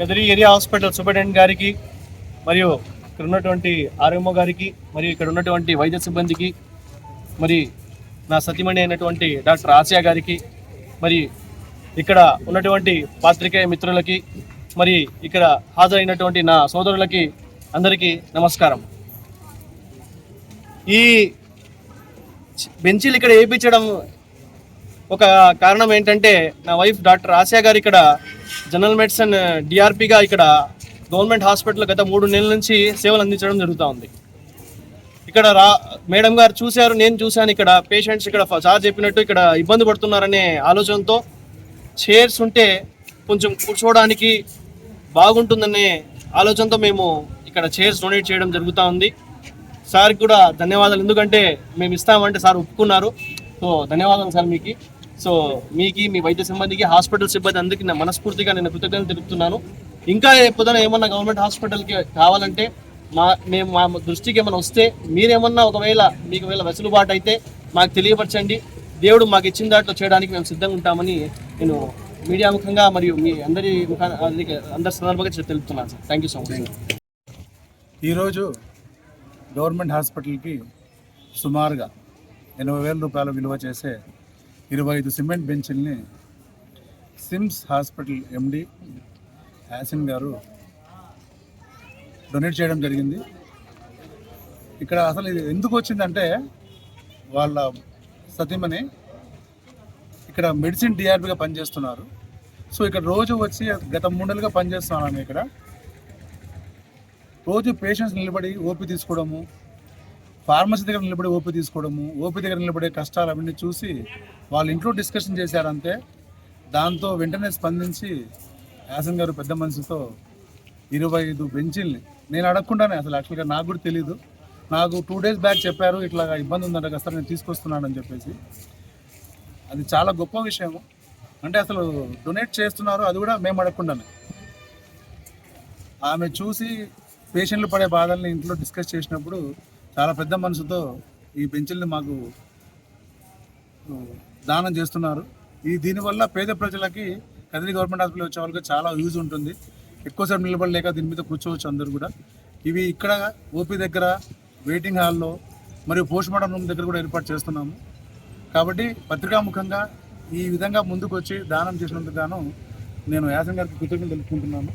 Kadiri area hospital superintendent గారికి మరియు ఇక్కడ ఉన్నటువంటి ఆర్ఎంఓ గారికి మరియు ఇక్కడ ఉన్నటువంటి వైద్య సిబ్బందికి మరి నా సతీమణి అయినటువంటి డాక్టర్ ఆసియా గారికి మరి ఇక్కడ ఉన్నటువంటి పాత్రికేయ మిత్రులకి మరి ఇక్కడ హాజరైనటువంటి నా సోదరులకి అందరికీ నమస్కారం. ఈ బెంచీలు ఇక్కడ వేయించడం ఒక కారణం ఏంటంటే నా వైఫ్ డాక్టర్ ఆసియా గారు ఇక్కడ జనరల్ మెడిసిన్ డిఆర్పిగా ఇక్కడ గవర్నమెంట్ హాస్పిటల్ గత 3 నెలల నుంచి సేవలు అందించడం జరుగుతూ ఉంది. ఇక్కడ మేడం గారు చూశారు, నేను చూశాను. ఇక్కడ పేషెంట్స్ ఇక్కడ సార్ చెప్పినట్టు ఇక్కడ ఇబ్బంది పడుతున్నారనే ఆలోచనతో చైర్స్ ఉంటే కొంచెం కూర్చోవడానికి బాగుంటుందనే ఆలోచనతో మేము ఇక్కడ చైర్స్ డొనేట్ చేయడం జరుగుతూ ఉంది. సార్కి కూడా ధన్యవాదాలు, ఎందుకంటే మేము ఇస్తామంటే సార్ ఒప్పుకున్నారు. సో ధన్యవాదాలు సార్ మీకు. సో మీకు, మీ వైద్య సిబ్బందికి, హాస్పిటల్ సిబ్బంది అందరికీ నా మనస్ఫూర్తిగా నేను కృతజ్ఞతలు తెలుపుతున్నాను. ఇంకా ఎప్పుడైనా ఏమన్నా గవర్నమెంట్ హాస్పిటల్కి కావాలంటే మా దృష్టికి ఏమైనా వస్తే మీరేమన్నా మీకు వెసులుబాటు అయితే మాకు తెలియపరచండి. దేవుడు మాకు ఇచ్చిన దాంట్లో చేయడానికి మేము సిద్ధంగా ఉంటామని నేను మీడియా ముఖంగా మరియు మీ అందరి సందర్భంగా తెలుపుతున్నాను sir. Thank you so much. ఈరోజు గవర్నమెంట్ హాస్పిటల్కి సుమారుగా 80,000 రూపాయల విలువ చేసే 25 సిమెంట్ బెంచ్ల్ని సిమ్స్ హాస్పిటల్ ఎండి యాసిన్ గారు డొనేట్ చేయడం జరిగింది. ఇక్కడ అసలు ఇది ఎందుకు వచ్చిందంటే, వాళ్ళ సతీమణి ఇక్కడ మెడిసిన్ డిఆర్పిగా పనిచేస్తున్నారు. సో ఇక్కడ రోజు వచ్చి గత 3 నెలలుగా పనిచేస్తున్నాను. ఇక్కడ రోజు పేషెంట్స్ నిలబడి ఓపీ తీసుకోవడము, ఫార్మసీ దగ్గర నిలబడి ఓపీ తీసుకోవడము, ఓపీ దగ్గర నిలబడే కష్టాలు అవన్నీ చూసి వాళ్ళ ఇంట్లో డిస్కషన్ చేశారంతే. దాంతో వెంటనే స్పందించి యాసన్ గారు పెద్ద మనసుతో 25 బెంచీల్ని, నేను అడగకుండానే, అసలు యాక్చువల్గా నాకు కూడా తెలీదు, నాకు 2 days బ్యాక్ చెప్పారు ఇట్లా ఇబ్బంది ఉందంట కదా సార్, నేను తీసుకొస్తున్నానని చెప్పేసి. అది చాలా గొప్ప విషయము. అంటే అసలు డొనేట్ చేస్తున్నారు, అది కూడా మేము అడగకుండానే. ఆమె చూసి పేషెంట్లు పడే బాధల్ని ఇంట్లో డిస్కస్ చేసినప్పుడు చాలా పెద్ద మనసుతో ఈ బెంచ్ల్ని మాకు దానం చేస్తున్నారు. దీనివల్ల పేద ప్రజలకి కదిరి గవర్నమెంట్ హాస్పిటల్ వచ్చే వాళ్ళకి చాలా యూజ్ ఉంటుంది. ఎక్కువసేపు నిలబడలేక దీని మీద కూర్చోవచ్చు అందరూ కూడా. ఇవి ఇక్కడ ఓపీ దగ్గర, వెయిటింగ్ హాల్లో మరియు పోస్ట్మార్టం రూమ్ దగ్గర కూడా ఏర్పాటు చేస్తున్నాము. కాబట్టి పత్రికాముఖంగా ఈ విధంగా ముందుకు వచ్చి దానం చేసినందుకు గాను నేను యాసన్ గారికి కృతజ్ఞతలు తెలుపుకుంటున్నాను.